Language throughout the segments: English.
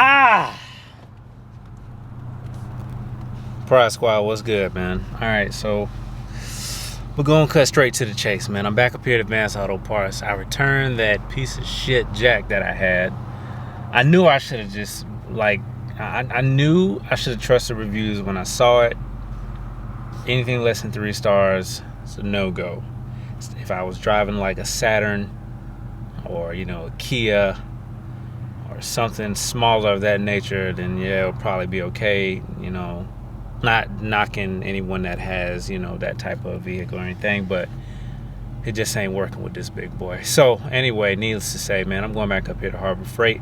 Ah! Pride Squad, what's good, man? Alright, so we're gonna cut straight to the chase, man. I'm back up here at Advanced Auto Parts. I returned that piece of shit jack that I had. I knew I should have just, like, I knew I should have trusted reviews when I saw it. Anything less than 3 stars, it's a no-go. If I was driving like a Saturn or, you know, a Kia or something smaller of that nature, then yeah, it'll probably be okay, you know. Not knocking anyone that has, you know, that type of vehicle or anything, but it just ain't working with this big boy. So anyway, needless to say, man, I'm going back up here to Harbor Freight,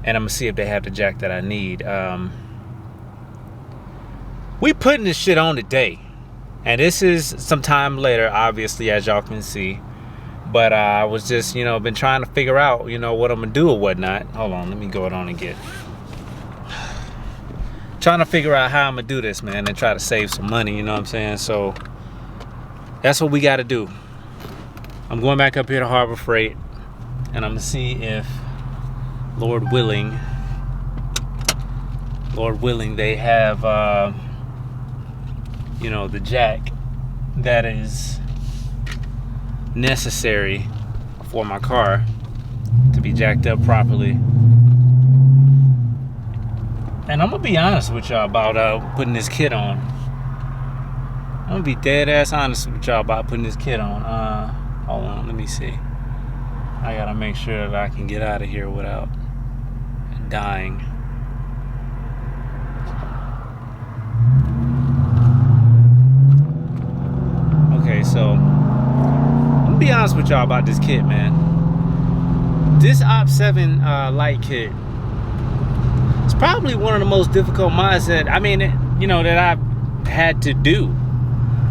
and I'm gonna see if they have the jack that I need. We putting this shit on today, and this is some time later, obviously, as y'all can see. But I was just, you know, been trying to figure out, you know, what I'm gonna do or whatnot. Hold on, let me go on and get. Trying to figure out how I'm gonna do this, man, and try to save some money, you know what I'm saying? So that's what we gotta do. I'm going back up here to Harbor Freight, and I'm gonna see if, Lord willing, they have, you know, the jack that is necessary for my car to be jacked up properly. And I'm gonna be honest with y'all about putting this kit on. I'm gonna be dead ass honest with y'all about putting this kit on. Hold on, let me see. I gotta make sure that I can get out of here without dying. Okay, so I'm gonna be honest with y'all about this kit, man. This OPT7 light kit, it's probably one of the most difficult mods that, I mean, you know, that I've had to do.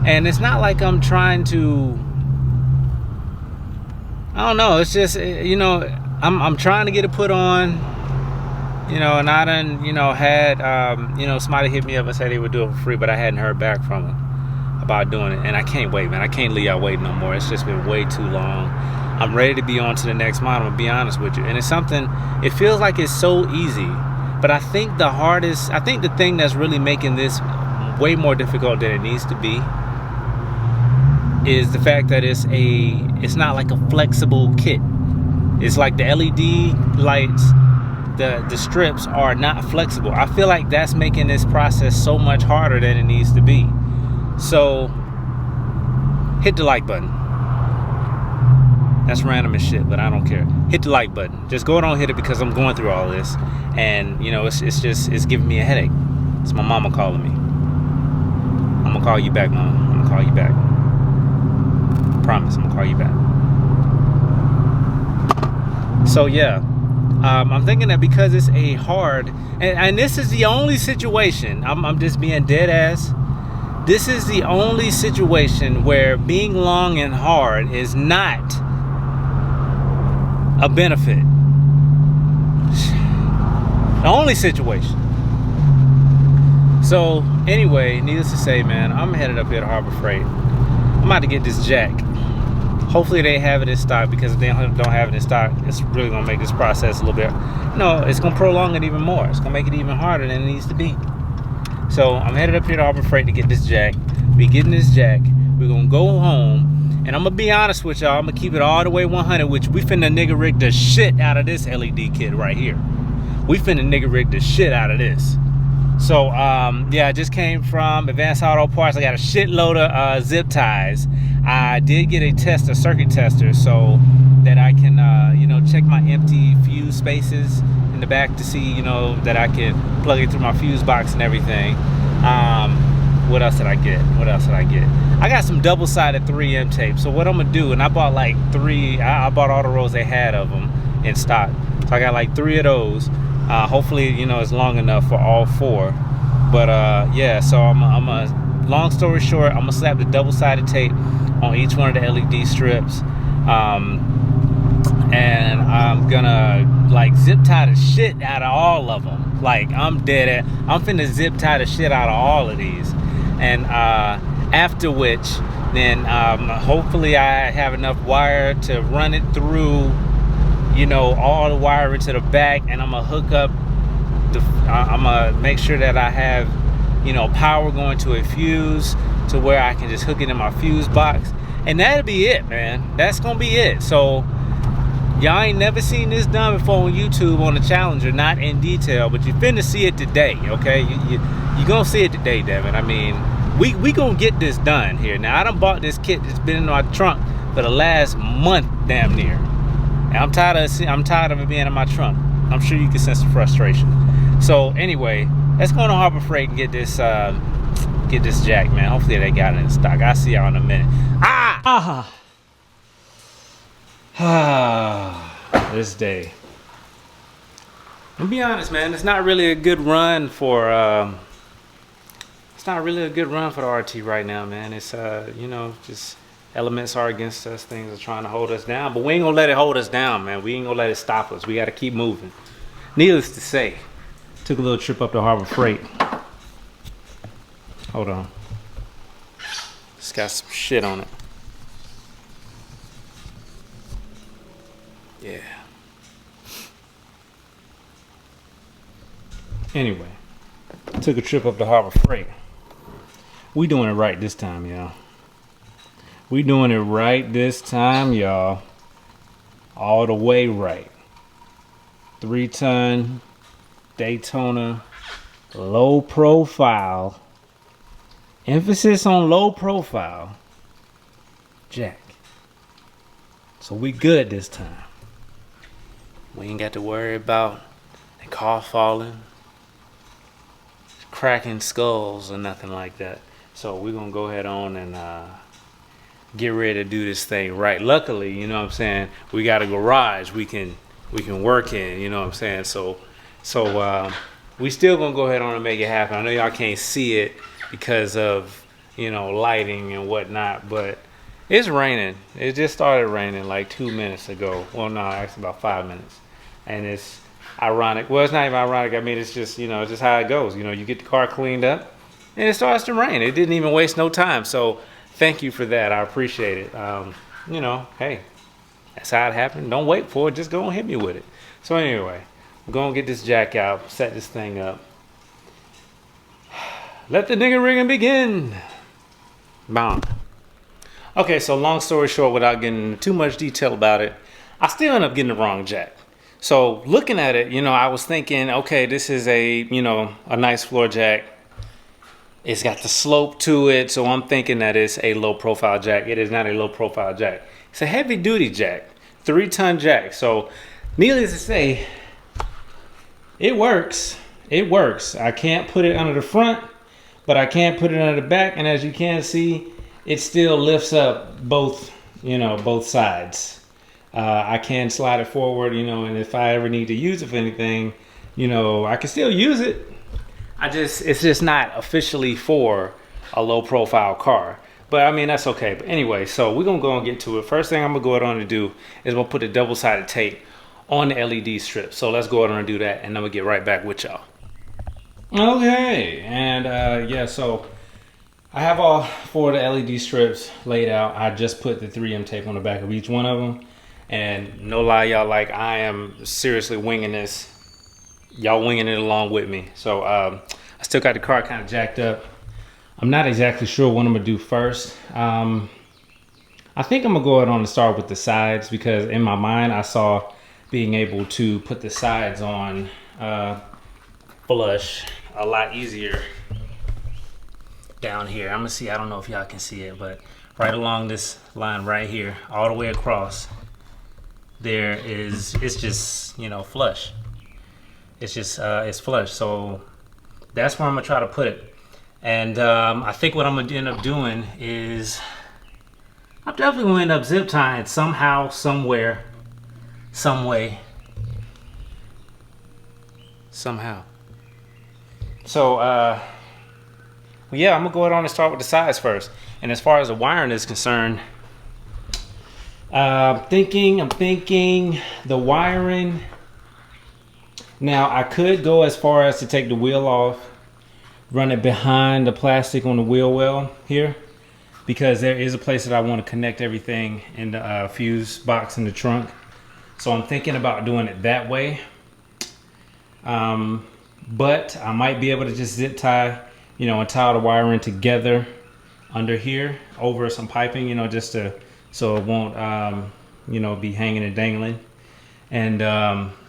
And it's not like I'm trying to, I don't know, it's just, you know, I'm trying to get it put on, you know, and I done, you know, had, you know, somebody hit me up and said they would do it for free, but I hadn't heard back from them about doing it. And I can't wait, man. I can't leave y'all waiting no more. It's just been way too long. I'm ready to be on to the next model, to be honest with you. And it's something, it feels like it's so easy. But I think the thing that's really making this way more difficult than it needs to be is the fact that it's not like a flexible kit. It's like the LED lights, the strips are not flexible. I feel like that's making this process so much harder than it needs to be. So hit the like button. That's random as shit, but I don't care. Hit the like button. Just go on, hit it, because I'm going through all this, and you know, it's giving me a headache. It's my mama calling me. I'm gonna call you back, mama. I'm gonna call you back. Promise, I'm gonna call you back. So yeah, I'm thinking that because it's a hard, and this is the only situation. I'm just being dead ass. This is the only situation where being long and hard is not a benefit. The only situation. So anyway, needless to say, man, I'm headed up here to Harbor Freight. I'm about to get this jack. Hopefully they have it in stock, because if they don't have it in stock, it's really gonna make this process a little bit, no, it's gonna prolong it even more. It's gonna make it even harder than it needs to be. So I'm headed up here to Harbor Freight to get this jack. We getting this jack. We're gonna go home. And I'm gonna be honest with y'all, I'm gonna keep it all the way 100, which we finna nigga rig the shit out of this LED kit right here. We finna nigga rig the shit out of this. So, yeah, I just came from Advanced Auto Parts. I got a shitload of zip ties. I did get a circuit tester, so that I can, you know, check my empty fuse spaces in the back to see, you know, that I can plug it through my fuse box and everything. What else did I get? I got some double-sided 3M tape. So what I'm gonna do, and I bought like 3, I bought all the rolls they had of them in stock. So I got like 3 of those. Hopefully, you know, it's long enough for all 4. But yeah, so I'm long story short, I'm gonna slap the double-sided tape on each one of the LED strips. And I'm gonna like zip tie the shit out of all of them. Like I'm finna zip tie the shit out of all of these. And after which, then hopefully I have enough wire to run it through, you know, all the wire into the back, and I'm gonna hook up I'm gonna make sure that I have, you know, power going to a fuse to where I can just hook it in my fuse box, and that'll be it, man. That's gonna be it. So y'all ain't never seen this done before on YouTube on the Challenger, not in detail, but you're finna see it today, okay? You gonna see it today, Devin. I mean, we gonna get this done here. Now, I done bought this kit that's been in my trunk for the last month, damn near. And I'm tired of it being in my trunk. I'm sure you can sense the frustration. So anyway, let's go to Harbor Freight and get this jack, man. Hopefully they got it in stock. I'll see y'all in a minute. This day. To be honest, man, it's not really a good run for the RT right now, man. It's you know, just elements are against us, things are trying to hold us down, but we ain't gonna let it hold us down, man. We ain't gonna let it stop us. We gotta keep moving. Needless to say, took a little trip up to Harbor Freight. Hold on. It's got some shit on it. Yeah. Anyway, took a trip up to Harbor Freight. We doing it right this time, y'all. We doing it right this time, y'all. All the way right. 3-ton Daytona, low profile. Emphasis on low profile. Jack. So we good this time. We ain't got to worry about the car falling, cracking skulls or nothing like that. So we're gonna go ahead on and get ready to do this thing right. Luckily, you know what I'm saying, we got a garage we can work in, you know what I'm saying. So we still gonna go ahead on and make it happen. I know y'all can't see it because of, you know, lighting and whatnot, but it's raining. It just started raining like 2 minutes ago. Well, no, actually about 5 minutes. And it's ironic. Well, it's not even ironic. I mean, it's just, you know, it's just how it goes. You know, you get the car cleaned up and it starts to rain. It didn't even waste no time. So thank you for that. I appreciate it. You know, hey, that's how it happened. Don't wait for it. Just go and hit me with it. So anyway, I'm going to get this jack out, set this thing up. Let the nigga rigging begin. Bam. Okay, so long story short, without getting into too much detail about it, I still end up getting the wrong jack. So looking at it, you know, I was thinking, okay, this is a, you know, a nice floor jack. It's got the slope to it, so I'm thinking that it's a low profile jack. It is not a low profile jack. It's a heavy duty jack, 3-ton jack. So needless to say, it works. It works. I can't put it under the front, but I can't put it under the back. And as you can see, it still lifts up both, you know, both sides. I can slide it forward, you know, and if I ever need to use it for anything, you know, I can still use it. It's just not officially for a low profile car. But I mean, that's okay. But anyway, so we're gonna go and get to it. First thing I'm gonna go on to do is we'll put a double-sided tape on the LED strip. So let's go on and do that, and then we'll get right back with y'all. Okay, and yeah, so I have all 4 of the LED strips laid out. I just put the 3M tape on the back of each one of them. And no lie, y'all, like, I am seriously winging this. Y'all winging it along with me. So I still got the car kind of jacked up. I'm not exactly sure what I'm gonna do first. I think I'm gonna go ahead on and start with the sides, because in my mind I saw being able to put the sides on flush a lot easier down here. I'm gonna see, I don't know if y'all can see it, but right along this line right here, all the way across, there is, it's just, you know, flush. It's just, it's flush. So that's where I'm gonna try to put it. And I think what I'm gonna end up doing is, I'm definitely gonna end up zip tying somehow, somewhere, some way, somehow. So yeah, I'm gonna go ahead on and start with the sides first. And as far as the wiring is concerned, I'm thinking the wiring. Now I could go as far as to take the wheel off, run it behind the plastic on the wheel well here, because there is a place that I want to connect everything in the fuse box in the trunk. So I'm thinking about doing it that way. but I might be able to just zip tie, you know, and tie the wiring together under here over some piping, you know, just to, so it won't, you know, be hanging and dangling, and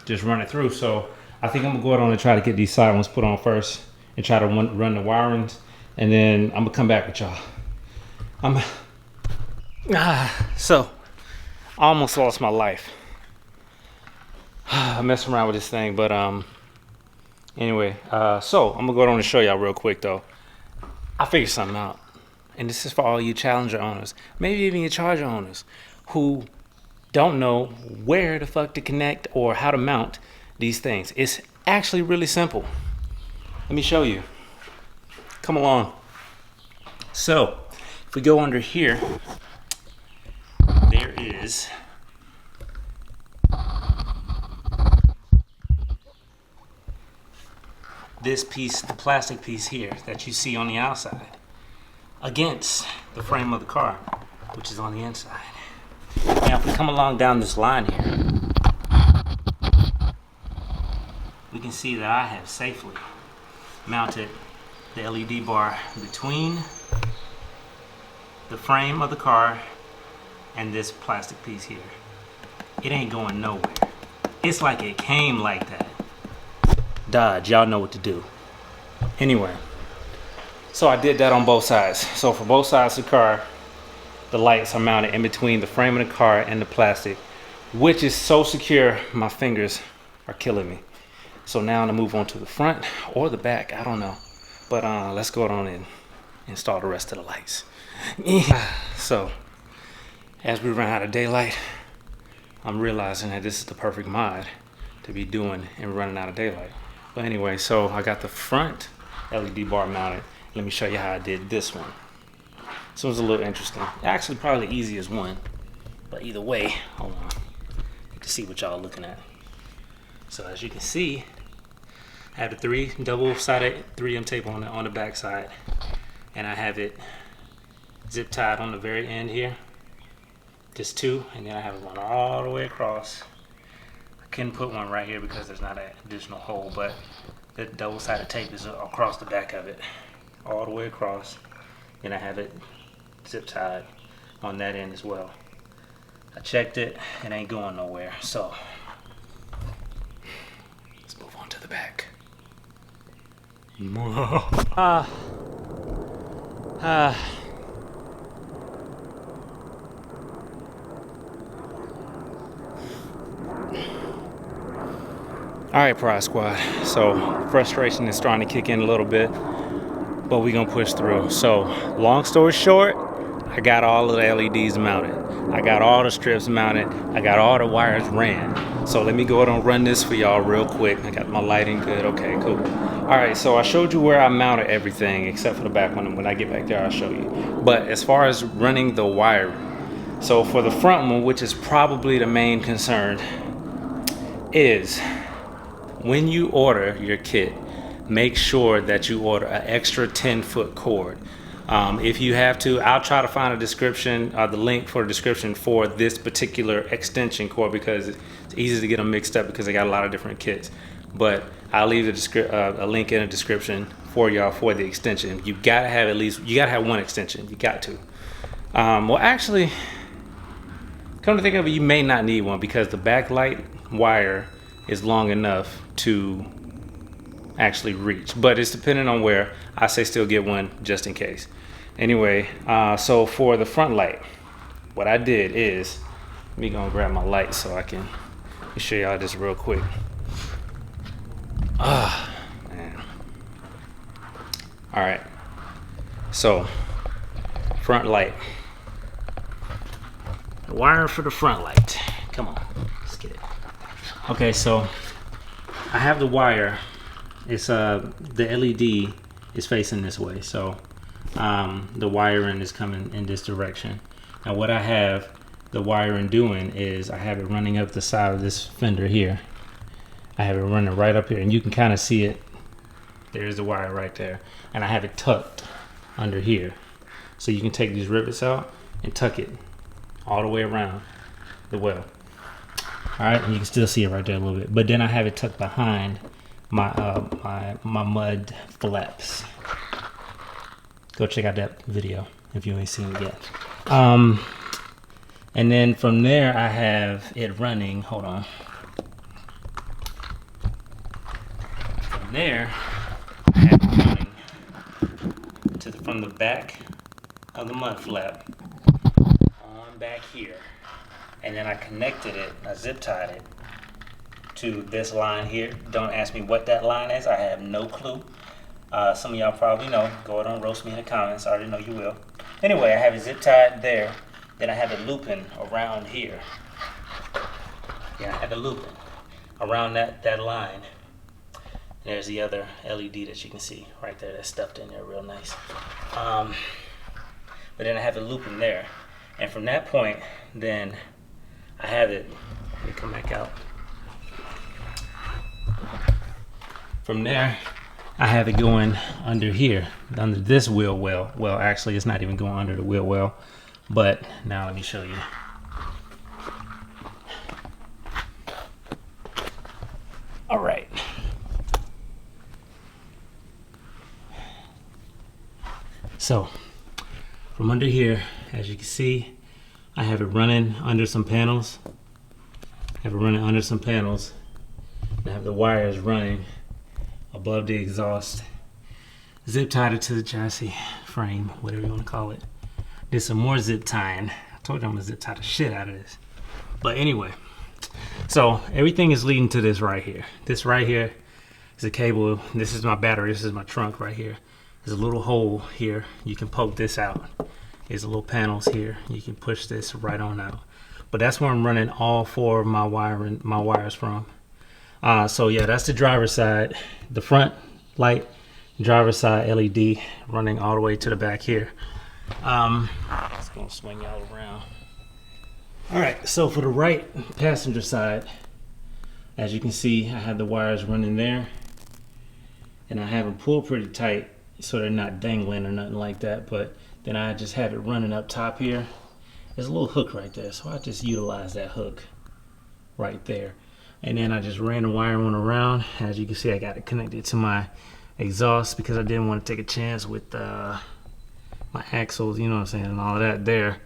just run it through. So I think I'm gonna go ahead on and try to get these side ones put on first and try to run the wirings, and then I'm gonna come back with y'all. So I almost lost my life. I messed around with this thing, but anyway, so I'm gonna go on and show y'all real quick though. I figured something out, and this is for all you Challenger owners, maybe even your Charger owners, who don't know where the fuck to connect or how to mount these things. It's actually really simple. Let me show you. Come along. So if we go under here, there is this piece, the plastic piece here that you see on the outside against the frame of the car, which is on the inside. Now if we come along down this line here, we can see that I have safely mounted the LED bar between the frame of the car and this plastic piece here. It ain't going nowhere. It's like it came like that. Dodge, y'all know what to do. Anyway, so I did that on both sides. So for both sides of the car, the lights are mounted in between the frame of the car and the plastic, which is so secure, my fingers are killing me. So now I'm gonna move on to the front or the back, I don't know. But let's go on and install the rest of the lights. So, as we run out of daylight, I'm realizing that this is the perfect mod to be doing and running out of daylight. But anyway, so I got the front LED bar mounted. Let me show you how I did this one. This one's a little interesting. Actually, probably the easiest one. But either way, hold on. Get to see what y'all are looking at. So as you can see, I have the double-sided 3M tape on the back side, and I have it zip tied on the very end here. Just two, and then I have it run all the way across. I couldn't put one right here because there's not an additional hole, but the double-sided tape is across the back of it, all the way across. And I have it zip tied on that end as well. I checked it, it ain't going nowhere, so let's move on to the back. All right, Pride Squad. So frustration is starting to kick in a little bit, but we're gonna push through. So long story short, I got all of the LEDs mounted. I got all the strips mounted. I got all the wires ran. So let me go ahead and run this for y'all real quick. I got my lighting good. Okay, cool. All right, so I showed you where I mounted everything except for the back one. When I get back there, I'll show you. But as far as running the wiring, so for the front one, which is probably the main concern, is when you order your kit, make sure that you order an extra 10-foot cord. If you have to, I'll try to find a description, the link for the description for this particular extension cord, because it's easy to get them mixed up because they got a lot of different kits. But I'll leave a link in the description for y'all for the extension. You gotta have you gotta have one extension. You got to. Well, actually, come to think of it, you may not need one because the backlight wire is long enough to actually reach, but it's depending on where. I say still get one just in case. Anyway, so for the front light, what I did is, let me go and grab my light so I can show y'all this real quick. Man. All right, so front light, the wire for the front light. Come on, let's get it. Okay, so I have the wire. It's the LED is facing this way, so the wiring is coming in this direction. Now what I have the wiring doing is I have it running up the side of this fender here. I have it running right up here, and you can kind of see it. There's the wire right there, and I have it tucked under here, so you can take these rivets out and tuck it all the way around the well. All right, and you can still see it right there a little bit, but then I have it tucked behind my mud flaps. Go check out that video if you ain't seen it yet. And then from there I have it running. Hold on. From there I have it running from the back of the mud flap on back here, and then I connected it. I zip tied it to this line here. Don't ask me what that line is. I have no clue. Some of y'all probably know. Go ahead and roast me in the comments. I already know you will. Anyway, I have it zip tied there. Then I have it looping around here. Yeah, I have it looping around that line. There's the other LED that you can see right there. That's stuffed in there real nice. But then I have it looping there. And from that point, then I have it, let me come back out. From there, I have it going under here, under this wheel well. Well, actually, it's not even going under the wheel well. But now let me show you. All right. So from under here, as you can see, I have it running under some panels. I have the wires running above the exhaust. Zip tied it to the chassis frame, whatever you want to call it. Did some more zip tying. I told you I'm gonna zip tie the shit out of this. But anyway, so everything is leading to this right here. This right here is a cable. This is my battery. This is my trunk right here. There's a little hole here. You can poke this out. There's a little panels here. You can push this right on out. But that's where I'm running all four of my wires from. So yeah, that's the driver's side. The front light, driver's side LED running all the way to the back here. It's gonna swing y'all around. All right, so for the right passenger side, as you can see, I have the wires running there, and I have them pulled pretty tight so they're not dangling or nothing like that. But then I just have it running up top here. There's a little hook right there, so I just utilize that hook right there. And then I just ran the wire on around. As you can see, I got it connected to my exhaust because I didn't want to take a chance with my axles, you know what I'm saying, and all of that there.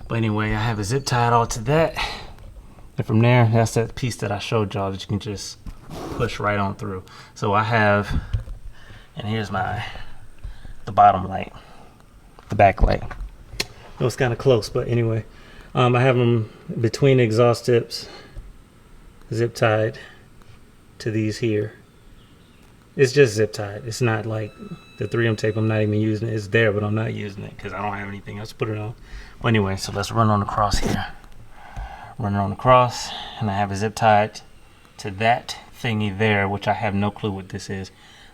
But anyway, I have it zip tied all to that. And from there, that's that piece that I showed y'all that you can just push right on through. So I have, and here's the bottom light, the back light. It was kind of close, but anyway, I have them between the exhaust tips, zip tied to these here. It's just zip tied. It's not like the 3M tape. I'm not even using it. It's there, but I'm not using it because I don't have anything else to put it on. But anyway, so let's run on across here. Run it on across, and I have it zip tied to that thingy there, which I have no clue what this is.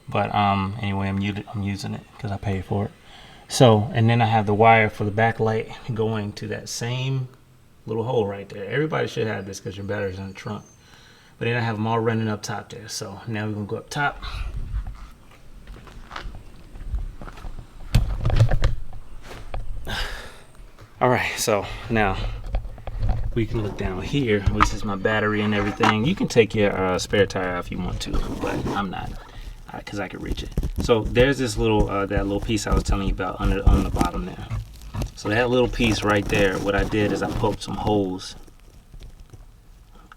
But anyway, I'm using it because I paid for it. So, and then I have the wire for the back light going to that same little hole right there. Everybody should have this because your battery's in the trunk. But then I have them all running up top there. So now we're gonna go up top. All right, so now we can look down here, which is my battery and everything. You can take your spare tire if you want to, but I'm not, because I can reach it. So there's this little, that little piece I was telling you about on the bottom there. So that little piece right there, what I did is I poked some holes.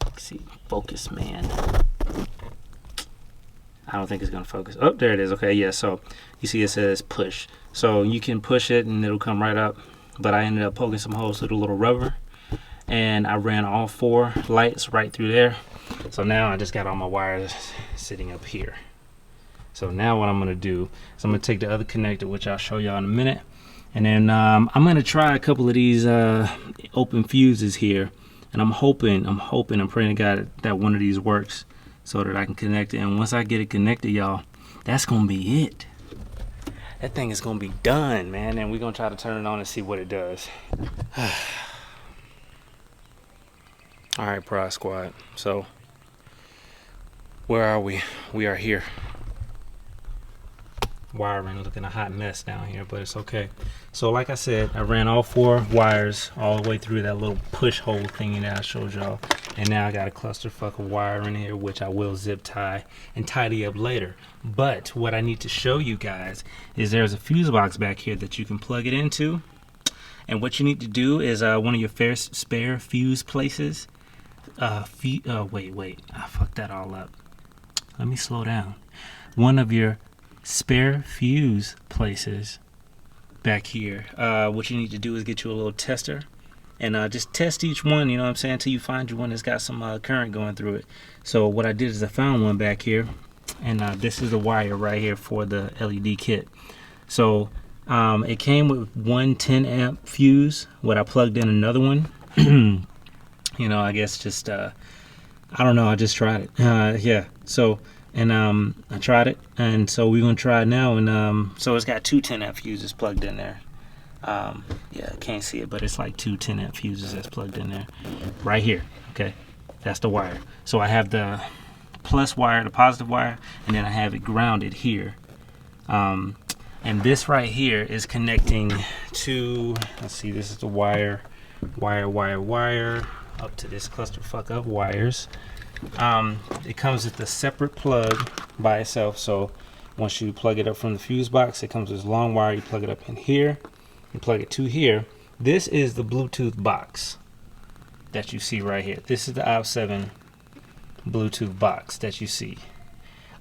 Let's see, focus, man. I don't think it's gonna focus. Oh, there it is. Okay, yeah, so you see it says push. So you can push it and it'll come right up. But I ended up poking some holes through the little rubber, and I ran all 4 lights right through there. So now I just got all my wires sitting up here. So now what I'm gonna do is I'm gonna take the other connector, which I'll show y'all in a minute, and then I'm gonna try a couple of these open fuses here, and I'm hoping and praying to God that one of these works so that I can connect it. And once I get it connected, y'all, that's gonna be it. That thing is gonna be done, man, and we're gonna try to turn it on and see what it does. All right, Prod Squad. So, where are we? We are here. Wiring looking a hot mess down here, but it's okay. So, like I said, I ran all 4 wires all the way through that little push hole thingy that I showed y'all. And now I got a clusterfuck of wire in here, which I will zip tie and tidy up later. But what I need to show you guys is there's a fuse box back here that you can plug it into. And what you need to do is one of your spare fuse places. Wait, I fucked that all up. Let me slow down. One of your spare fuse places back here. What you need to do is get you a little tester. And just test each one, you know what I'm saying, until you find you one that's got some current going through it. So what I did is I found one back here, and this is the wire right here for the LED kit. So it came with one 10 amp fuse. What I plugged in another one, you know, I guess just I don't know, I just tried it. Yeah. So and I tried it, and so we're gonna try it now. And so it's got two 10 amp fuses plugged in there. Yeah, I can't see it, but it's like two 10 amp fuses that's plugged in there right here. Okay, that's the wire. So I have the plus wire, the positive wire, and then I have it grounded here. And this right here is connecting to, let's see, this is the wire up to this clusterfuck of wires. It comes with a separate plug by itself. So once you plug it up from the fuse box, it comes with this long wire. You plug it up in here. Plug it to here. This is the Bluetooth box that you see right here. This is the OPT7 Bluetooth box that you see.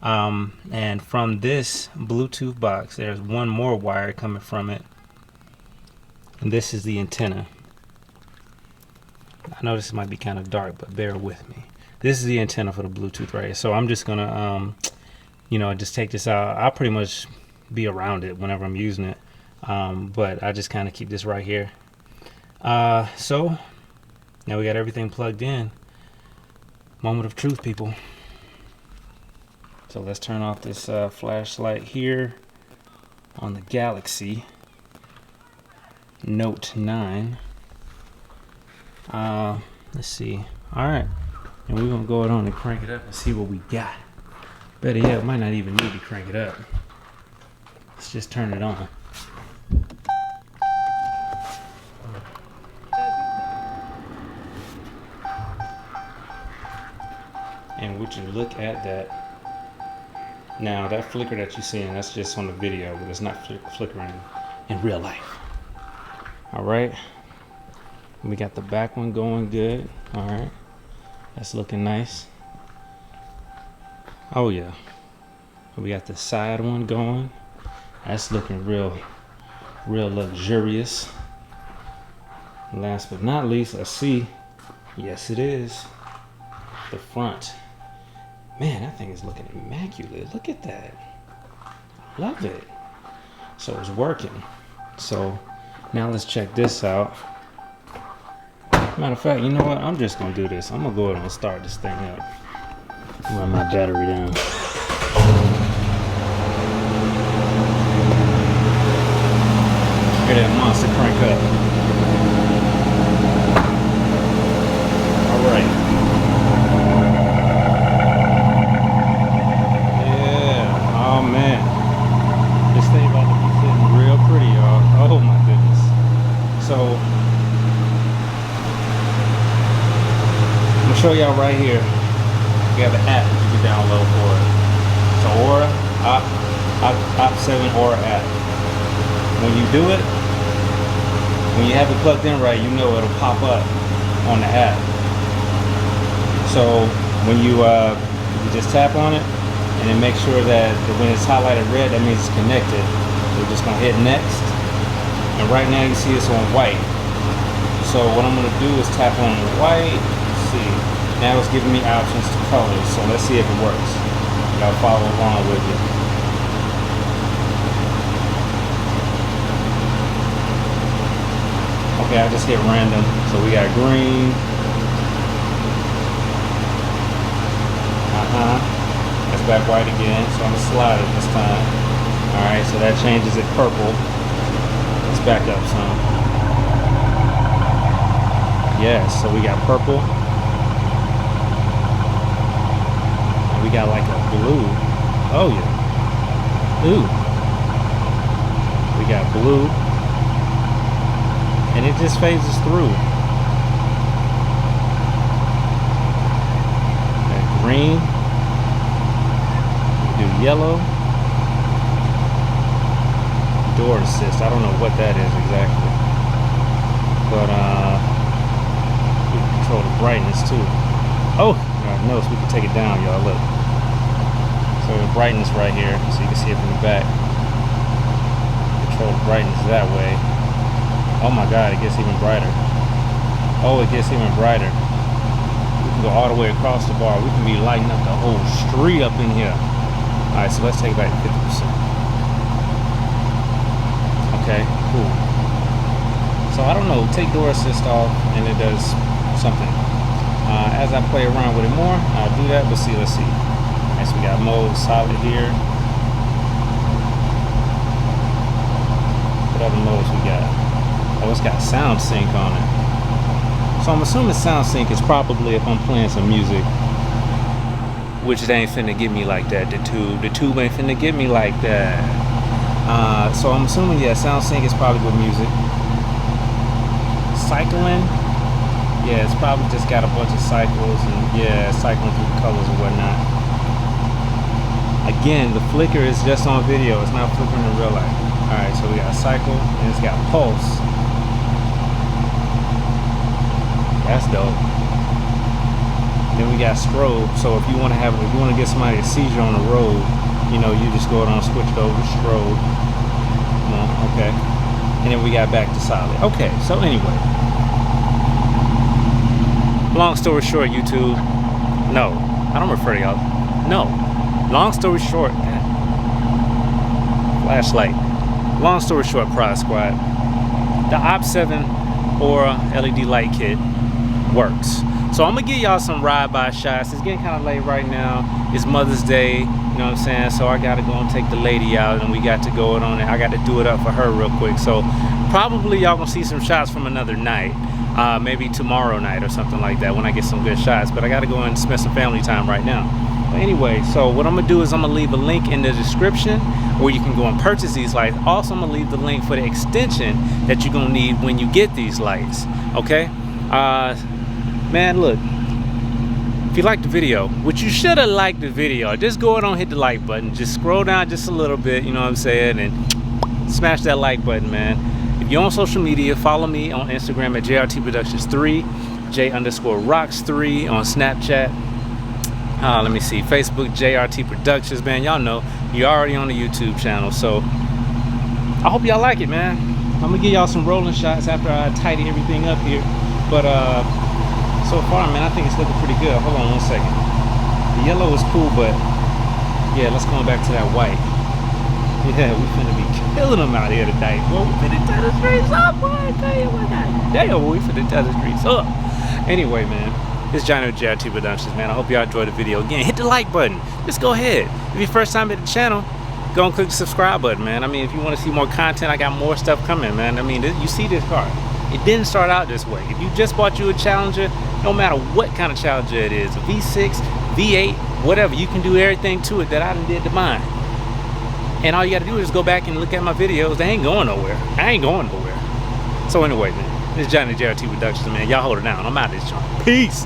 And from this Bluetooth box, there's one more wire coming from it. And this is the antenna. I know this might be kind of dark, but bear with me. This is the antenna for the Bluetooth right here. So I'm just gonna, you know, just take this out. I'll pretty much be around it whenever I'm using it. But I just kind of keep this right here. So now we got everything plugged in. Moment of truth, people. So let's turn off this flashlight here on the Galaxy Note 9. Let's see. All right, and we're gonna go on and crank it up and see what we got. Better yet, might not even need to crank it up. Let's just turn it on. And would you look at that? Now that flicker that you're seeing, that's just on the video, but it's not flickering in real life. All right, we got the back one going good. All right, that's looking nice. Oh yeah, we got the side one going. That's looking real luxurious. Last but not least, let's see. Yes, it is. The front. Man, that thing is looking immaculate. Look at that. Love it. So it's working. So now let's check this out. Matter of fact, you know what? I'm just gonna do this. I'm gonna go ahead and start this thing up. Run my battery down. Hear that monster crank up. All right. Yeah. Oh man, this thing about to be sitting real pretty, y'all. Oh my goodness. So I'm gonna show y'all right here. We have an app that you can download for it. So Aura, OPT7 Aura app. When you do it, when you have it plugged in right, you know it'll pop up on the app. So when you just tap on it, and then make sure that when it's highlighted red, that means it's connected. We're just gonna hit next, and right now you see it's on white. So what I'm gonna do is tap on the white. Let's see, now it's giving me options to colors. So let's see if it works. Y'all follow along with me. Okay, I just hit random. So we got green. That's back white again. So I'm gonna slide it this time. Alright, so that changes it purple. Let's back up some. Yes, so we got purple. And we got like a blue. Oh yeah. Ooh. We got blue. And it just phases through. what that is exactly. But we can control the brightness too. Oh, notice we can take it down, y'all. Look. So the brightness right here, so you can see it from the back. Control the brightness that way. Oh my God, it gets even brighter. Oh, it gets even brighter. We can go all the way across the bar. We can be lighting up the whole street up in here. All right, so let's take it back to 50%. Okay, cool. So I don't know, take door assist off and it does something. As I play around with it more, I'll do that, but see, let's see. All right, so we got mode solid here. What other modes we got? Oh, it's got sound sync on it. So I'm assuming sound sync is probably if I'm playing some music, which it ain't finna get me like that. The tube ain't finna get me like that. So I'm assuming, yeah, sound sync is probably with music. Cycling, yeah, it's probably just got a bunch of cycles and yeah, cycling through the colors and whatnot. Again, the flicker is just on video. It's not flickering in real life. All right, so we got cycle and it's got pulse. That's dope. Then we got strobe. So if you want to get somebody a seizure on the road, you know, you just go on, switch it over to strobe. Okay. And then we got back to solid. Okay. So anyway, long story short, YouTube. No, I don't refer to y'all. No. Long story short, flashlight. Long story short, Prod Squad. The OPT7 Aura LED light kit works. So I'm gonna give y'all some ride-by shots. It's getting kind of late right now. It's Mother's Day, you know what I'm saying? So I gotta go and take the lady out, and we got to go on it. I got to do it up for her real quick. So probably y'all gonna see some shots from another night, maybe tomorrow night or something like that when I get some good shots. But I gotta go and spend some family time right now. But anyway, so what I'm gonna do is I'm gonna leave a link in the description where you can go and purchase these lights. Also, I'm gonna leave the link for the extension that you're gonna need when you get these lights. Okay. Man, look, if you liked the video, which you should have liked the video, just go ahead and hit the like button. Just scroll down just a little bit, you know what I'm saying, and smash that like button, man. If you're on social media, follow me on Instagram at JRTProductions3, J_rocks3 on Snapchat. Let me see, Facebook, JRTProductions, man. Y'all know, you're already on the YouTube channel, so I hope y'all like it, man. I'm gonna give y'all some rolling shots after I tidy everything up here. But so far, man, I think it's looking pretty good. Hold on one second. The yellow is cool, but yeah, let's go back to that white. Yeah, we finna be killing them out here tonight. Boy, we finna tear the streets up, boy. I tell you what, damn, we finna tear the streets up. Anyway, man, it's Johnny with JRTProductions, man. I hope y'all enjoyed the video. Again, hit the like button. Just go ahead. If you're first time at the channel, go and click the subscribe button, man. I mean, if you want to see more content, I got more stuff coming, man. I mean, you see this car. It didn't start out this way. If you just bought you a Challenger, no matter what kind of Challenger it is, a V6, V8, whatever, you can do everything to it that I done did to mine. And all you gotta do is go back and look at my videos. They ain't going nowhere. I ain't going nowhere. So anyway, man, this is Johnny JRTProductions, man. Y'all hold it down. I'm out of this joint. Peace.